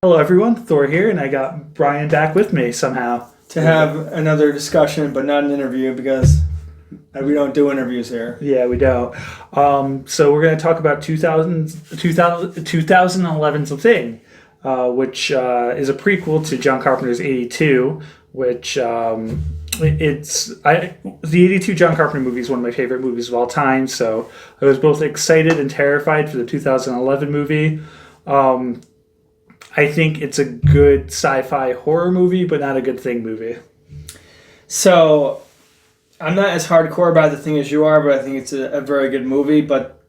Hello, everyone. Thor here, and I got Bryan back with me somehow. To have another discussion, but not an interview, because we don't do interviews here. Yeah, we don't. So we're going to talk about 2011's The Thing, which is a prequel to John Carpenter's 82, which the 82 John Carpenter movie is one of my favorite movies of all time, so I was both excited and terrified for the 2011 movie. I think it's a good sci-fi horror movie, but not a good Thing movie. So, I'm not as hardcore about The Thing as you are, but I think it's a very good movie. But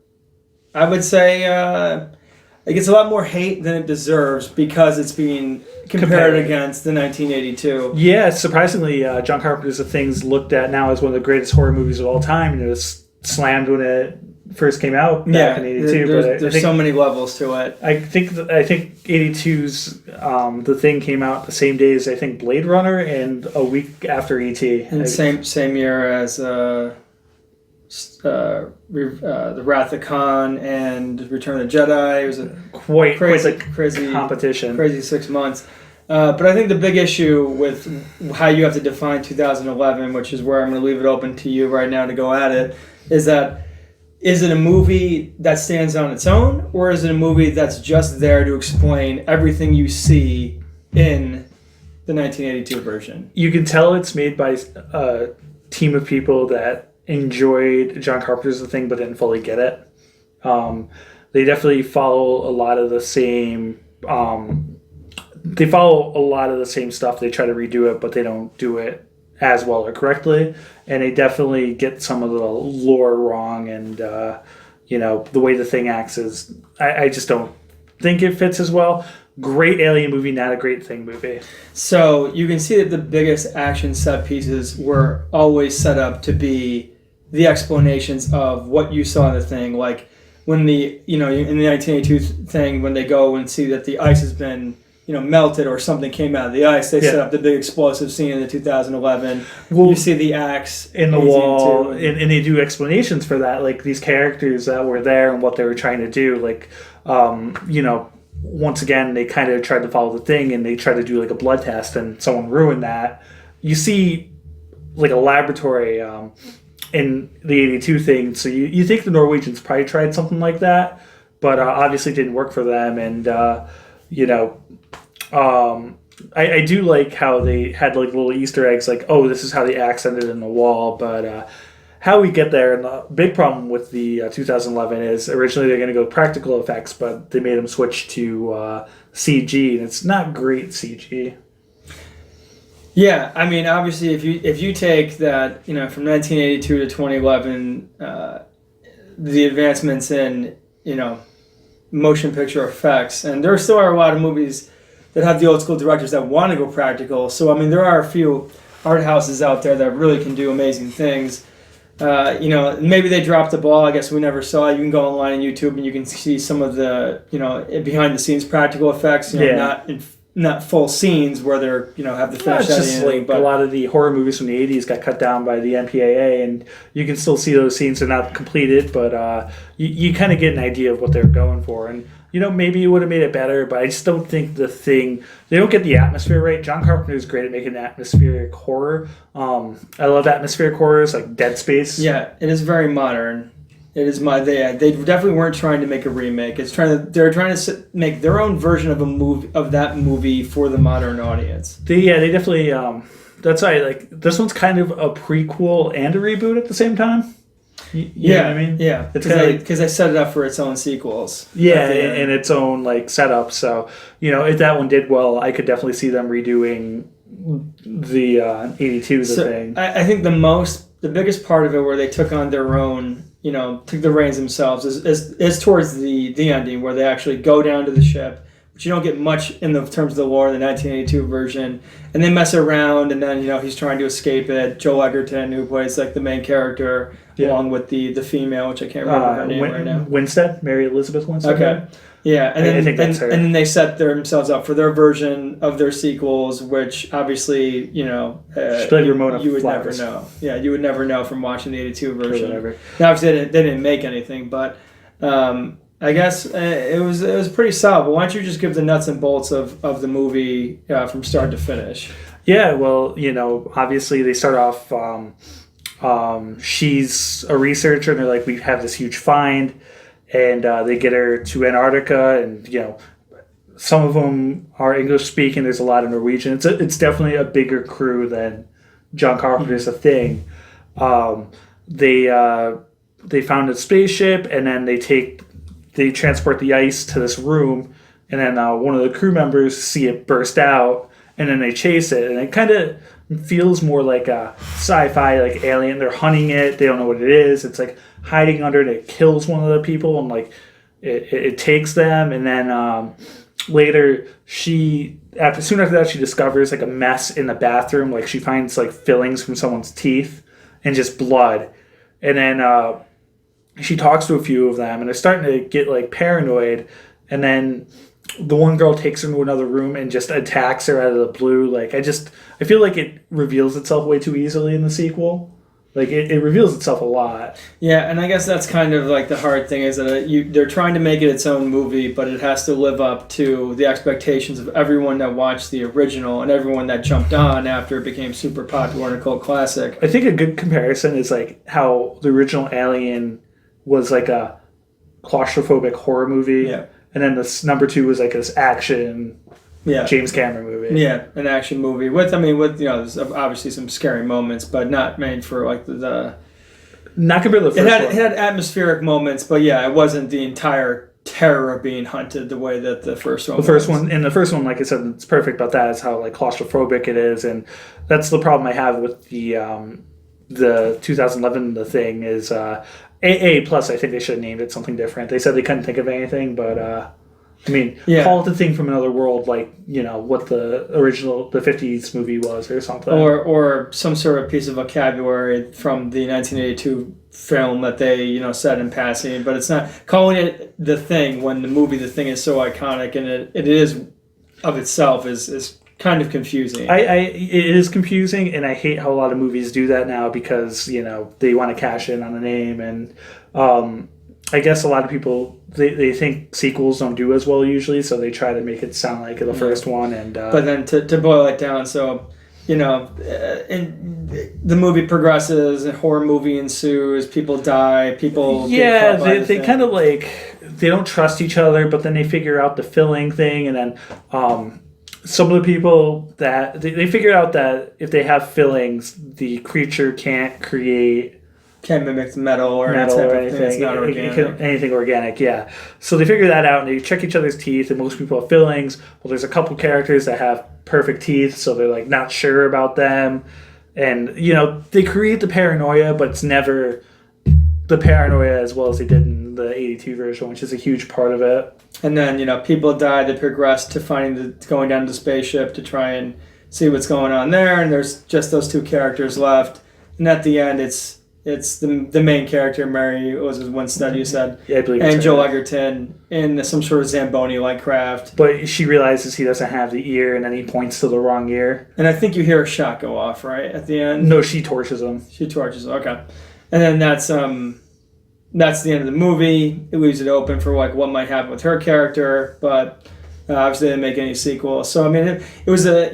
I would say it gets a lot more hate than it deserves because it's being compared against the 1982. Yeah, surprisingly, John Carpenter's The Thing's looked at now as one of the greatest horror movies of all time, and it was slammed when it first came out back in 82. There's so many levels to it. I think 82's The Thing came out the same day as I think Blade Runner and a week after E.T. And same year as The Wrath of Khan and Return of the Jedi. It was a crazy competition. Crazy 6 months. But I think the big issue with how you have to define 2011, which is where I'm going to leave it open to you right now to go at it, is that is it a movie that stands on its own, or is it a movie that's just there to explain everything you see in the 1982 version? You can tell it's made by a team of people that enjoyed John Carpenter's The Thing but didn't fully get it. They definitely follow a lot of the same... they follow a lot of the same stuff. They try to redo it, but they don't do it as well or correctly, and they definitely get some of the lore wrong, and the way the Thing acts is I just don't think it fits as well. Great alien movie, not a great Thing movie. So you can see that the biggest action set pieces were always set up to be the explanations of what you saw in the Thing, like when in the 1982 Thing, when they go and see that the ice has been melted or something came out of the ice. They set up the big explosive scene in the 2011. You see the axe in the wall, and they do explanations for that, like these characters that were there and what they were trying to do. Like, once again, they kind of tried to follow the Thing, and they tried to do like a blood test, and someone ruined that. You see, like a laboratory in the 82 Thing, so you think the Norwegians probably tried something like that, but obviously didn't work for them, and I do like how they had like little Easter eggs, like, oh, this is how the axe ended in the wall, but how we get there, and the big problem with the 2011 is originally they're going to go practical effects, but they made them switch to CG, and it's not great CG. Yeah, I mean, obviously, if you take that, from 1982 to 2011, the advancements in, motion picture effects, and there still are a lot of movies that have the old school directors that want to go practical. So, I mean, there are a few art houses out there that really can do amazing things. Maybe they dropped the ball. I guess we never saw it. You can go online on YouTube and you can see some of the, behind the scenes practical effects, not full scenes where they're, have the finish. It's just like a lot of the horror movies from the 80s got cut down by the MPAA, and you can still see those scenes. They're not completed, but you kind of get an idea of what they're going for. And, maybe it would have made it better, but I just don't think the Thing... They don't get the atmosphere right. John Carpenter is great at making atmospheric horror. I love atmospheric horrors, like Dead Space. Yeah, it is very modern. It is they definitely weren't trying to make a remake. They're trying to make their own version of that movie for the modern audience. They definitely... that's why, like, this one's kind of a prequel and a reboot at the same time. You know what I mean? Yeah, because they set it up for its own sequels. Yeah, and its own like setup. So if that one did well, I could definitely see them redoing the 82 Thing. I think the biggest part of it where they took on their own, took the reins themselves is towards the ending, where they actually go down to the ship, which you don't get much in the terms of the lore in the 1982 version, and they mess around, and then he's trying to escape it. Joel Edgerton, who plays like the main character, along with the female, which I can't remember her name right now. Winstead, Mary Elizabeth Winstead. Okay. Yeah, and then I think that's her. And then they set themselves up for their version of their sequels, which obviously, you would never know. Yeah, you would never know from watching the 82 version. Now, obviously, they didn't make anything, but I guess it was pretty solid. But why don't you just give the nuts and bolts of the movie from start to finish? Yeah, well, obviously they start off. She's a researcher, and they're like, we have this huge find, and they get her to Antarctica, and some of them are English speaking. There's a lot of Norwegian. It's definitely a bigger crew than John Carpenter's A Thing. They found a spaceship, and then they transport the ice to this room, and then one of the crew members see it burst out, and then they chase it, and it kind of feels more like a sci-fi, like Alien. They're hunting it. They don't know what it is. It's like hiding under it. It kills one of the people, and like it takes them, and then later soon after that, she discovers like a mess in the bathroom. Like she finds like fillings from someone's teeth and just blood, and then she talks to a few of them, and they're starting to get like paranoid, and then the one girl takes her into another room and just attacks her out of the blue. Like I feel like it reveals itself way too easily in the sequel. Like it reveals itself a lot. Yeah, and I guess that's kind of like the hard thing is that they're trying to make it its own movie, but it has to live up to the expectations of everyone that watched the original and everyone that jumped on after it became super popular and a cult classic. I think a good comparison is like how the original Alien was like a claustrophobic horror movie. Yeah. And then this number 2 was like this action James Cameron movie. Yeah, an action movie with there's obviously some scary moments, but not made for like the not compared to the first one. It had atmospheric moments, but yeah, it wasn't the entire terror of being hunted the way that the first one was. The first one, like I said, it's perfect about that is how like claustrophobic it is, and that's the problem I have with the 2011 The Thing is AA plus. I think they should have named it something different. They said they couldn't think of anything, but call it The Thing from Another World, like what the original the 50s movie was or something, or some sort of piece of vocabulary from the 1982 film that they said in passing. But it's not calling it The Thing when the movie The Thing is so iconic, and it is of itself is kind of confusing. It is confusing, and I hate how a lot of movies do that now because they want to cash in on the name, and I guess a lot of people they think sequels don't do as well usually, so they try to make it sound like the first one. And but then to boil it down, so and the movie progresses, a horror movie ensues, people die, people get caught by they kind of like they don't trust each other, but then they figure out the filling thing, and then some of the people that they figure out that if they have fillings, the creature can't mimic metal or anything. It's not organic. Anything organic, yeah. So they figure that out, and they check each other's teeth, and most people have fillings. Well, there's a couple characters that have perfect teeth, so they're like not sure about them. And they create the paranoia, but it's never the paranoia as well as they did in the 82 version, which is a huge part of it. And then, people die, they progress to going down to the spaceship to try and see what's going on there, and there's just those two characters left. And at the end, it's the main character, Mary, was Winstead, you said, yeah, I believe, and Joel Egerton in some sort of Zamboni-like craft. But she realizes he doesn't have the ear, and then he points to the wrong ear. And I think you hear a shot go off, right, at the end? No, she torches him. Okay. And then that's the end of the movie. It leaves it open for like what might happen with her character, but obviously they didn't make any sequel. So I mean, it was I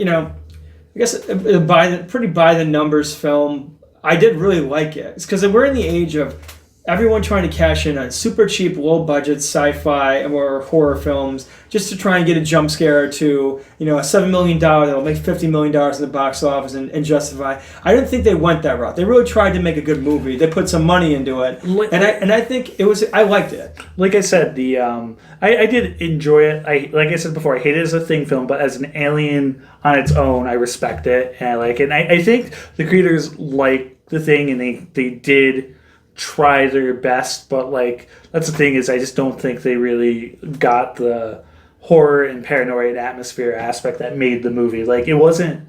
guess pretty by the numbers film. I did really like it. It's because we're in the age of everyone trying to cash in on super cheap, low budget sci-fi or horror films just to try and get a jump scare to a $7 million that'll make $50 million in the box office and justify. I didn't think they went that route. They really tried to make a good movie. They put some money into it, and I think I liked it. Like I said, I did enjoy it. Like I said before, I hate it as a Thing film, but as an Alien on its own, I respect it and I like it. And I think the creators like The Thing, and they did try their best, but like that's the thing is I just don't think they really got the horror and paranoid atmosphere aspect that made the movie. Like it wasn't,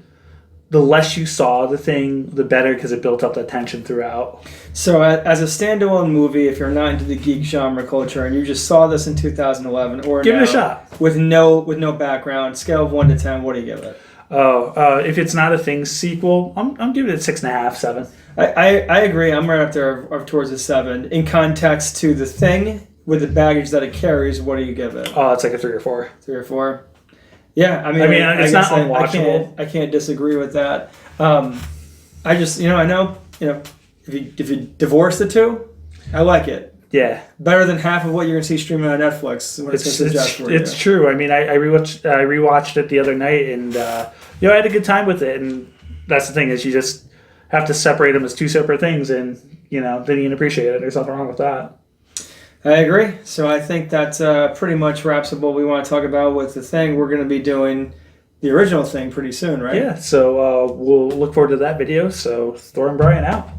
the less you saw the Thing, the better, because it built up that tension throughout. So as a standalone movie, if you're not into the geek genre culture and you just saw this in 2011 or give it a shot with no background, scale of 1 to 10, what do you give it? If it's not a Thing sequel, I'm giving it 6.5, 7. I agree. I'm right up there towards a 7. In context to The Thing, with the baggage that it carries, what do you give it? Oh, it's like a 3 or 4. 3 or 4. Yeah, I mean, it's not unwatchable. I can't disagree with that. I just, I know, if you divorce the two, I like it. Yeah, better than half of what you're gonna see streaming on Netflix. What it's true. I mean, I rewatched it the other night, and I had a good time with it. And that's the thing, is you just have to separate them as two separate things, and then you can appreciate it. There's nothing wrong with that. I agree. So I think that pretty much wraps up what we want to talk about with the thing. We're going to be doing the original thing pretty soon, right? Yeah. So we'll look forward to that video. So Thor and Bryan out.